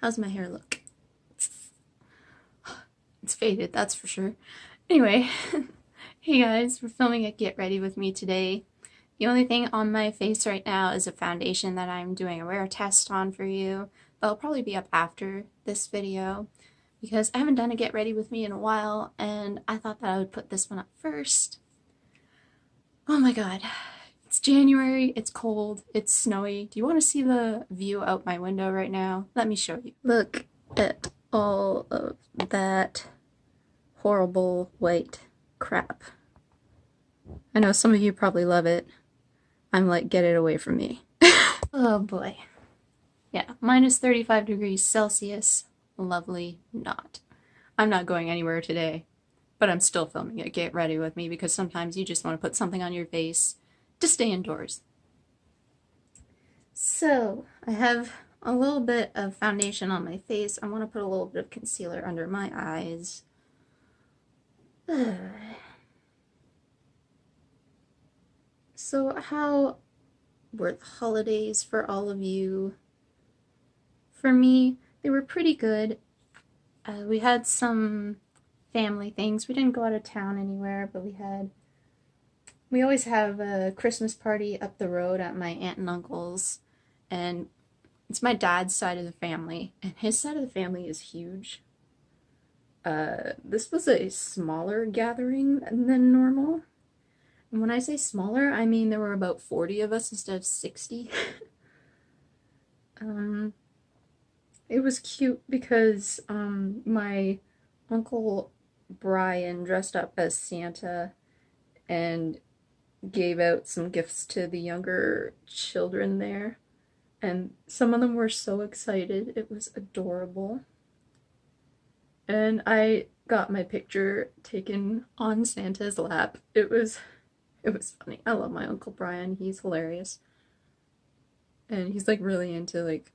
How's my hair look? It's faded, that's for sure. Anyway, hey guys, we're filming a Get Ready With Me today. The only thing on my face right now is a foundation that I'm doing a wear test on for you. That'll probably be up after this video because I haven't done a Get Ready With Me in a while and I thought that I would put this one up first. Oh my god. It's January, it's cold, it's snowy. Do you want to see the view out my window right now? Let me show you. Look at all of that horrible white crap. I know some of you probably love it. I'm like, get it away from me. Oh boy. Yeah, minus 35 degrees Celsius. Lovely not. I'm not going anywhere today, but I'm still filming it. Get Ready With Me because sometimes you just want to put something on your face to stay indoors. So, I have a little bit of foundation on my face. I want to put a little bit of concealer under my eyes. So, how were the holidays for all of you? For me, they were pretty good. We had some family things. We didn't go out of town anywhere, but we always have a Christmas party up the road at my aunt and uncle's, and it's my dad's side of the family, and his side of the family is huge. This was a smaller gathering than normal. And when I say smaller, I mean there were about 40 of us instead of 60. It was cute because my Uncle Brian dressed up as Santa and gave out some gifts to the younger children there. And some of them were so excited. It was adorable. And I got my picture taken on Santa's lap. It was funny. I love my Uncle Brian. He's hilarious. And he's like really into like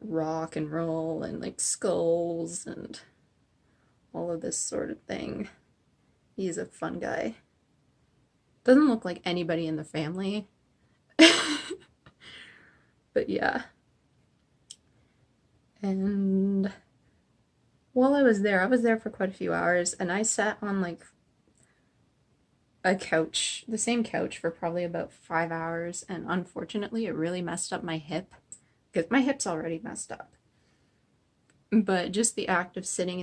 rock and roll and like skulls and all of this sort of thing. He's a fun guy. Doesn't look like anybody in the family. But yeah. And while I was there for quite a few hours, and I sat on like a couch, the same couch, for probably about 5 hours, and unfortunately it really messed up my hip, because my hip's already messed up. But just the act of sitting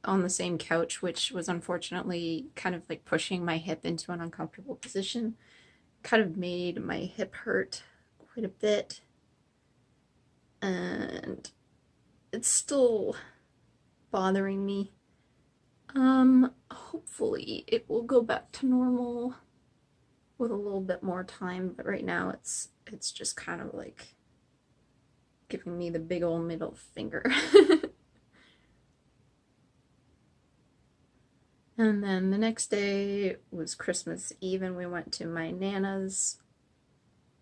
on the same couch, which was unfortunately kind of like pushing my hip into an uncomfortable position, kind of made my hip hurt quite a bit. And it's still bothering me. Hopefully it will go back to normal with a little bit more time, but right now it's just kind of like giving me the big old middle finger. And then the next day was Christmas Eve and we went to my Nana's,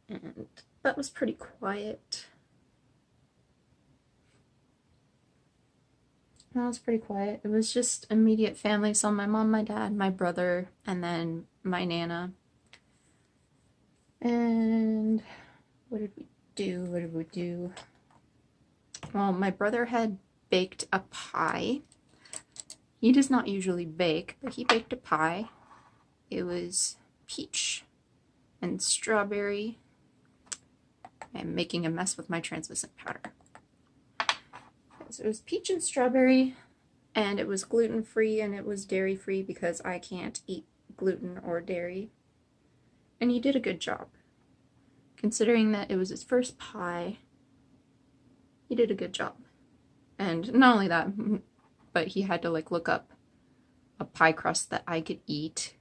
and that was pretty quiet. That was pretty quiet. It was just immediate family, so my mom, my dad, my brother, and then my Nana. And what did we do? Well, my brother had baked a pie. He does not usually bake, but he baked a pie. It was peach and strawberry. I'm making a mess with my translucent powder. So it was peach and strawberry, and it was gluten-free and it was dairy-free because I can't eat gluten or dairy. And he did a good job. Considering that it was his first pie, he did a good job. And not only that, but he had to like look up a pie crust that I could eat.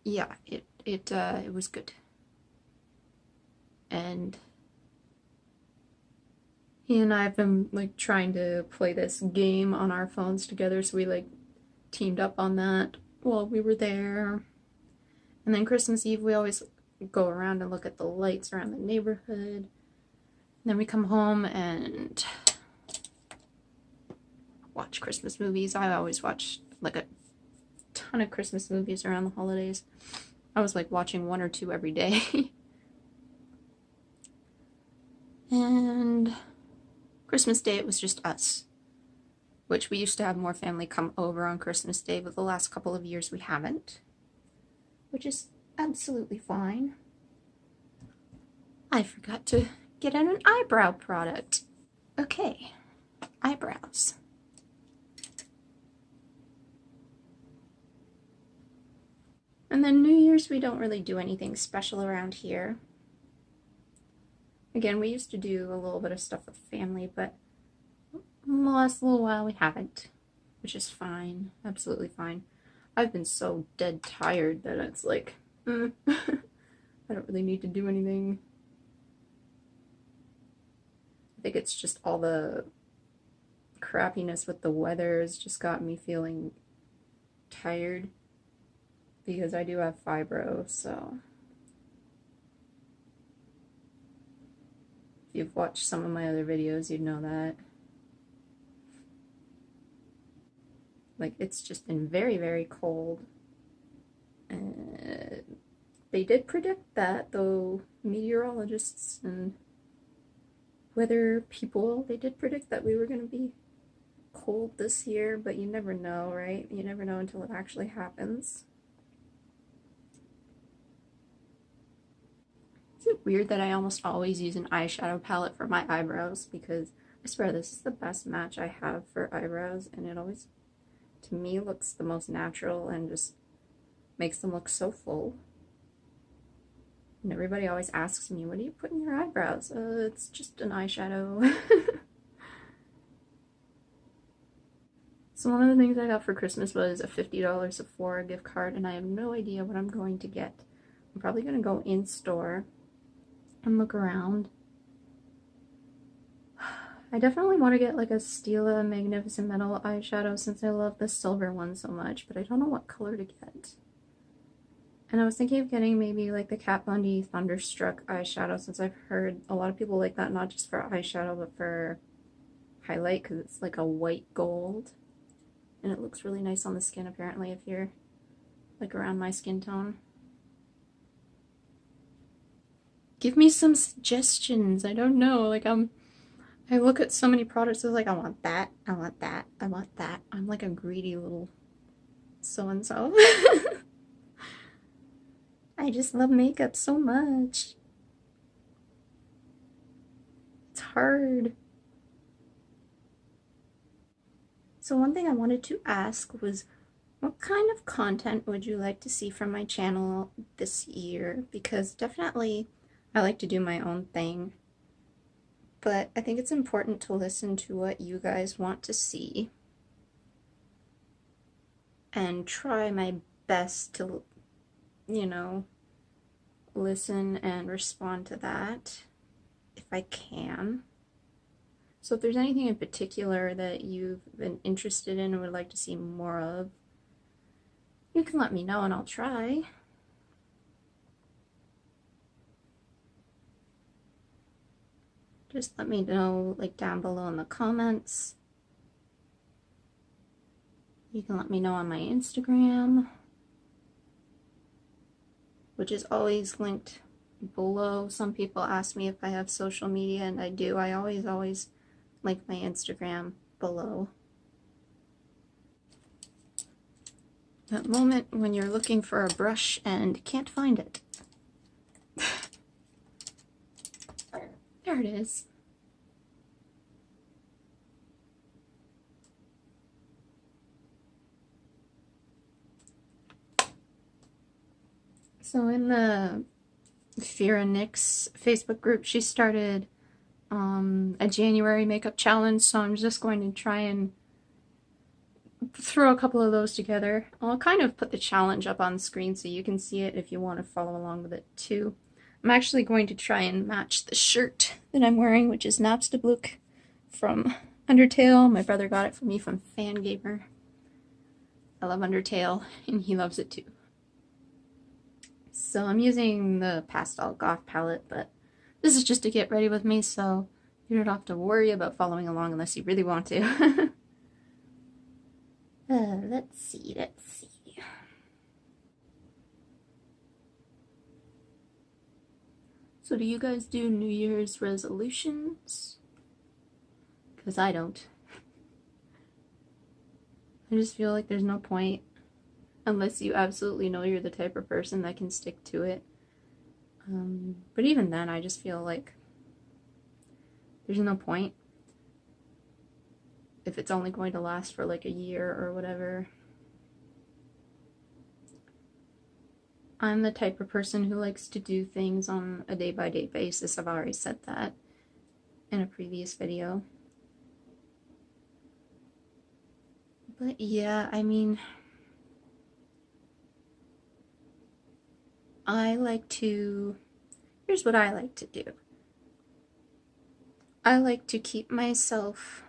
Yeah, it was good. And he and I have been like trying to play this game on our phones together, so we like teamed up on that while we were there. And then Christmas Eve we always go around and look at the lights around the neighborhood. And then we come home and watch Christmas movies. I always watch like a ton of Christmas movies around the holidays. I was like watching one or two every day. And Christmas Day, it was just us, which we used to have more family come over on Christmas Day, but the last couple of years we haven't, which is absolutely fine. I forgot to get in an eyebrow product. Okay, eyebrows. And then New Year's, we don't really do anything special around here. Again, we used to do a little bit of stuff with family, but in the last little while we haven't, which is fine, absolutely fine. I've been so dead tired that it's like, I don't really need to do anything. I think it's just all the crappiness with the weather has just got me feeling tired, because I do have fibro, so if you've watched some of my other videos, you'd know that. Like, it's just been very, very cold. They did predict that, though, meteorologists and weather people, they did predict that we were going to be cold this year, but you never know, right? You never know until it actually happens. Is it weird that I almost always use an eyeshadow palette for my eyebrows? Because I swear this is the best match I have for eyebrows, and it always, to me, looks the most natural and just makes them look so full. And everybody always asks me, what do you put in your eyebrows? It's just an eyeshadow. So one of the things I got for Christmas was a $50 Sephora gift card, and I have no idea what I'm going to get. I'm probably going to go in store and look around. I definitely want to get like a Stila Magnificent Metal eyeshadow since I love the silver one so much, but I don't know what color to get. And I was thinking of getting maybe like the Kat Von D Thunderstruck eyeshadow, since I've heard a lot of people like that, not just for eyeshadow but for highlight, because it's like a white gold. And it looks really nice on the skin, apparently, if you're like around my skin tone. Give me some suggestions. I don't know. Like, I look at so many products, I was like, I want that, I want that, I want that. I'm like a greedy little so-and-so. I just love makeup so much. It's hard. So one thing I wanted to ask was, what kind of content would you like to see from my channel this year? Because definitely I like to do my own thing, but I think it's important to listen to what you guys want to see and try my best to, you know, listen and respond to that if I can. So if there's anything in particular that you've been interested in and would like to see more of, you can let me know and I'll try. Just let me know, like, down below in the comments. You can let me know on my Instagram, which is always linked below. Some people ask me if I have social media, and I do. I always link my Instagram below. That moment when you're looking for a brush and can't find it. There it is. So in the Fira Nix Facebook group, she started a January makeup challenge, so I'm just going to try and throw a couple of those together. I'll kind of put the challenge up on the screen so you can see it if you want to follow along with it too. I'm actually going to try and match the shirt that I'm wearing, which is Napstablook from Undertale. My brother got it for me from Fangamer. I love Undertale, and he loves it too. So I'm using the Pastel Goth palette, but this is just to get ready with me, so you don't have to worry about following along unless you really want to. Let's see. So do you guys do New Year's resolutions? Because I don't. I just feel like there's no point unless you absolutely know you're the type of person that can stick to it. But even then, I just feel like there's no point if it's only going to last for like a year or whatever. I'm the type of person who likes to do things on a day-by-day basis. I've already said that in a previous video. But yeah, I mean, here's what I like to do. I like to keep myself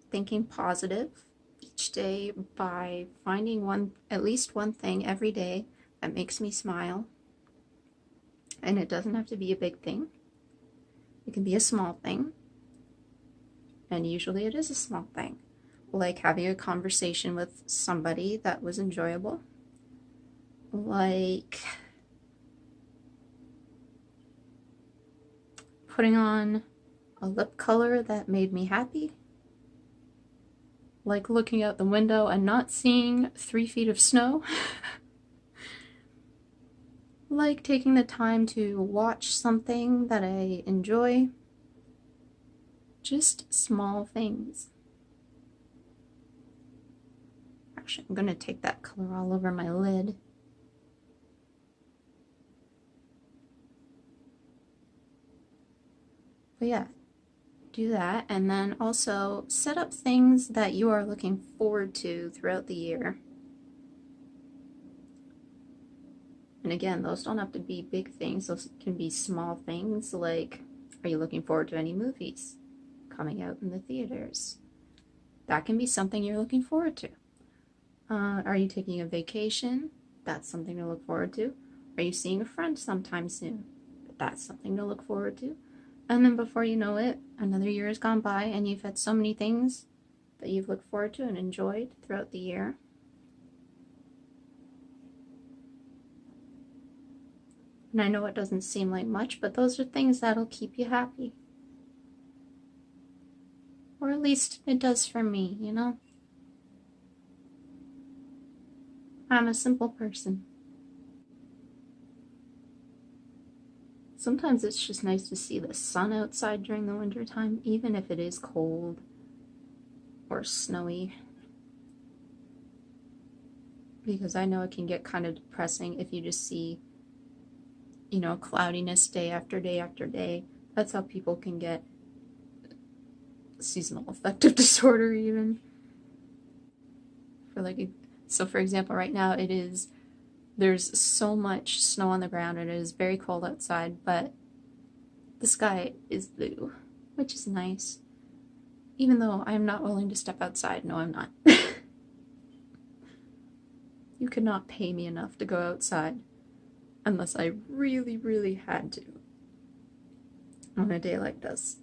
thinking positive each day by finding at least one thing every day that makes me smile. And it doesn't have to be a big thing. It can be a small thing. And usually it is a small thing. Like having a conversation with somebody that was enjoyable. Like putting on a lip color that made me happy. Like looking out the window and not seeing 3 feet of snow. Like taking the time to watch something that I enjoy. Just small things. Actually, I'm gonna take that color all over my lid. But yeah, do that, and then also set up things that you are looking forward to throughout the year. And again, those don't have to be big things, those can be small things, like, are you looking forward to any movies coming out in the theaters? That can be something you're looking forward to. Are you taking a vacation? That's something to look forward to. Are you seeing a friend sometime soon? That's something to look forward to. And then before you know it, another year has gone by and you've had so many things that you've looked forward to and enjoyed throughout the year. And I know it doesn't seem like much, but those are things that'll keep you happy. Or at least it does for me, you know? I'm a simple person. Sometimes it's just nice to see the sun outside during the winter time, even if it is cold or snowy. Because I know it can get kind of depressing if you just see, you know, cloudiness day after day after day. That's how people can get seasonal affective disorder even. So for example, right now there's so much snow on the ground and it is very cold outside, but the sky is blue, which is nice. Even though I'm not willing to step outside. No, I'm not. You could not pay me enough to go outside unless I really, really had to on a day like this.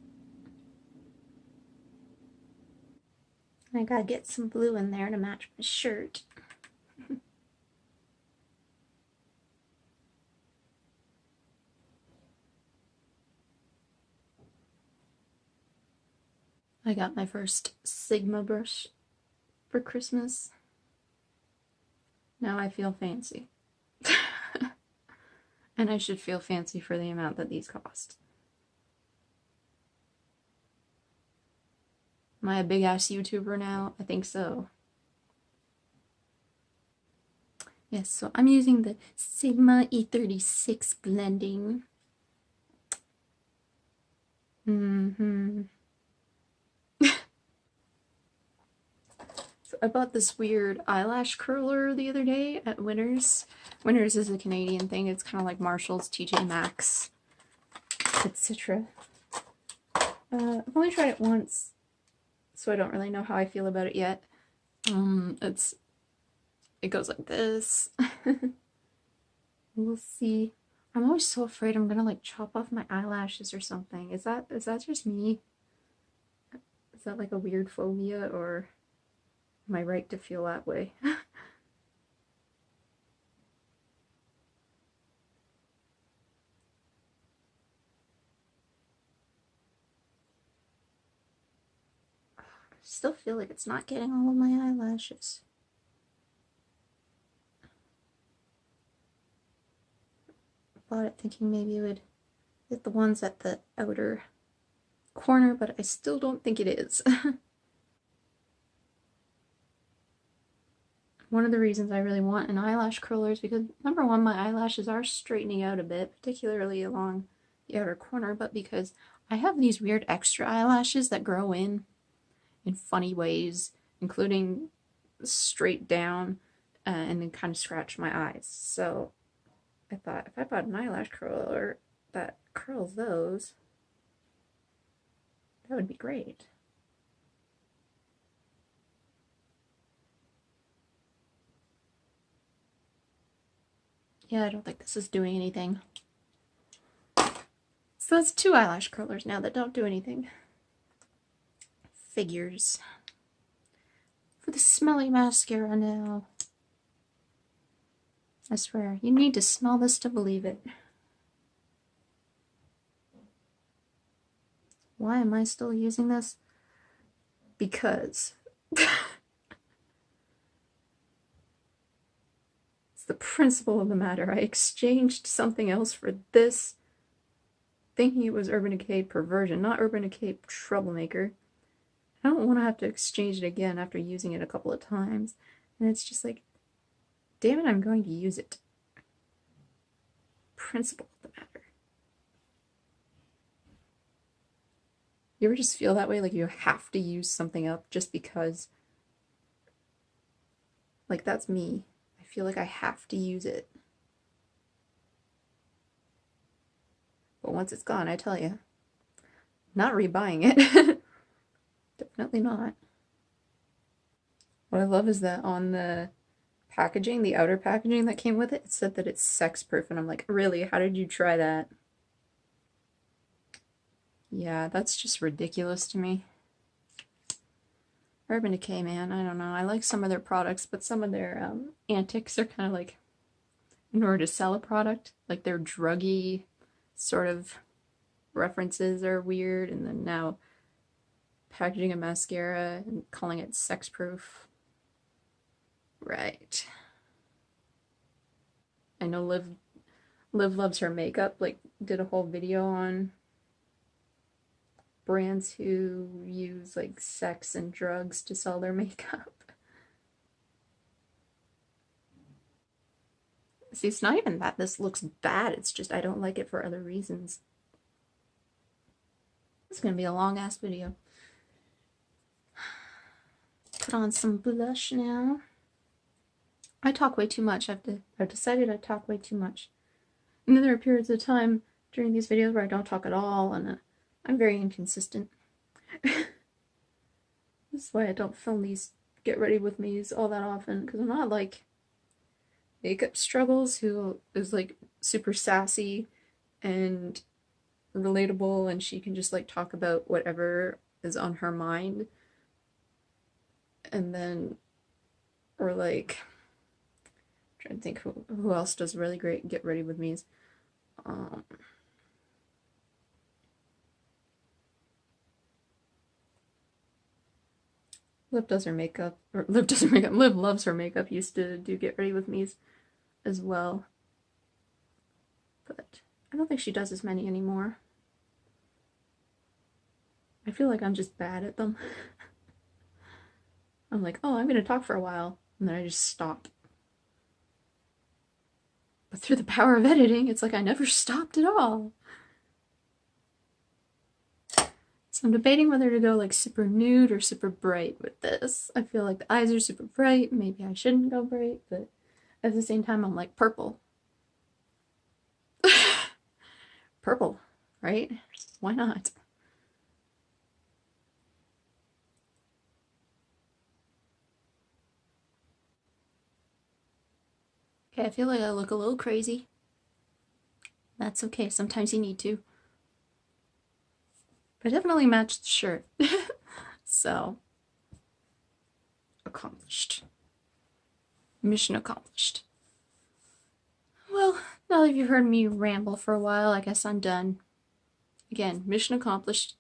I gotta get some blue in there to match my shirt. I got my first Sigma brush for Christmas. Now I feel fancy. And I should feel fancy for the amount that these cost. Am I a big ass YouTuber now? I think so. Yes, so I'm using the Sigma E36 blending. So I bought this weird eyelash curler the other day at Winners. Winners is a Canadian thing. It's kind of like Marshall's, TJ Maxx, etc. I've only tried it once, so I don't really know how I feel about it yet. It goes like this. We'll see. I'm always so afraid I'm gonna like chop off my eyelashes or something. Is that just me? Is that like a weird phobia, or am I right to feel that way? still feel like it's not getting all of my eyelashes. Bought it thinking maybe it would hit the ones at the outer corner, but I still don't think it is. One of the reasons I really want an eyelash curler is because, number one, my eyelashes are straightening out a bit, particularly along the outer corner, but because I have these weird extra eyelashes that grow in funny ways, including straight down and then kind of scratch my eyes. So I thought if I bought an eyelash curler that curls those, that would be great. Yeah, I don't think this is doing anything. So that's 2 eyelash curlers now that don't do anything. Figures. For the smelly mascara now. I swear, you need to smell this to believe it. Why am I still using this? Because it's the principle of the matter. I exchanged something else for this, thinking it was Urban Decay Perversion, not Urban Decay Troublemaker. I don't want to have to exchange it again after using it a couple of times. And it's just like, damn it, I'm going to use it. Principle of the matter. You ever just feel that way? Like you have to use something up just because? Like, that's me. I feel like I have to use it. But once it's gone, I tell you, not rebuying it. Definitely not. What I love is that on the packaging, the outer packaging that came with it, it said that it's sex proof, and I'm like, really? How did you try that? Yeah, that's just ridiculous to me. Urban Decay, man, I don't know. I like some of their products, but some of their antics are kind of like, in order to sell a product, like their druggy sort of references are weird, and then now packaging a mascara and calling it sex proof. Right. I know Liv loves her makeup, like did a whole video on brands who use like sex and drugs to sell their makeup. See, it's not even that this looks bad, it's just I don't like it for other reasons. It's gonna be a long ass video. Put on some blush now. I talk way too much. I've decided I talk way too much. And then there are periods of time during these videos where I don't talk at all, and I'm very inconsistent. This is why I don't film these get ready with me's all that often, because I'm not like Makeup Struggles, who is like super sassy and relatable, and she can just like talk about whatever is on her mind. And then, or like, I'm trying to think who else does really great get ready with me's. Liv does her makeup, or Liv does her makeup, Liv loves her makeup, used to do get ready with me's as well. But I don't think she does as many anymore. I feel like I'm just bad at them. I'm like, oh, I'm gonna talk for a while, and then I just stop. But through the power of editing, it's like I never stopped at all. So I'm debating whether to go like super nude or super bright with this. I feel like the eyes are super bright, maybe I shouldn't go bright, but at the same time I'm like purple. Purple, right? Why not? Okay, I feel like I look a little crazy. That's okay, sometimes you need to. But I definitely matched the shirt. So, accomplished. Mission accomplished. Well, now that you've heard me ramble for a while, I guess I'm done. Again, mission accomplished.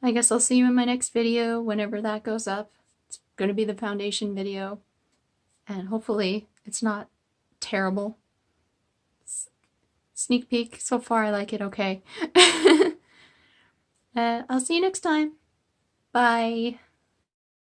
I guess I'll see you in my next video whenever that goes up. It's going to be the foundation video. And hopefully it's not terrible. Sneak peek. So far I like it okay. I'll see you next time. Bye.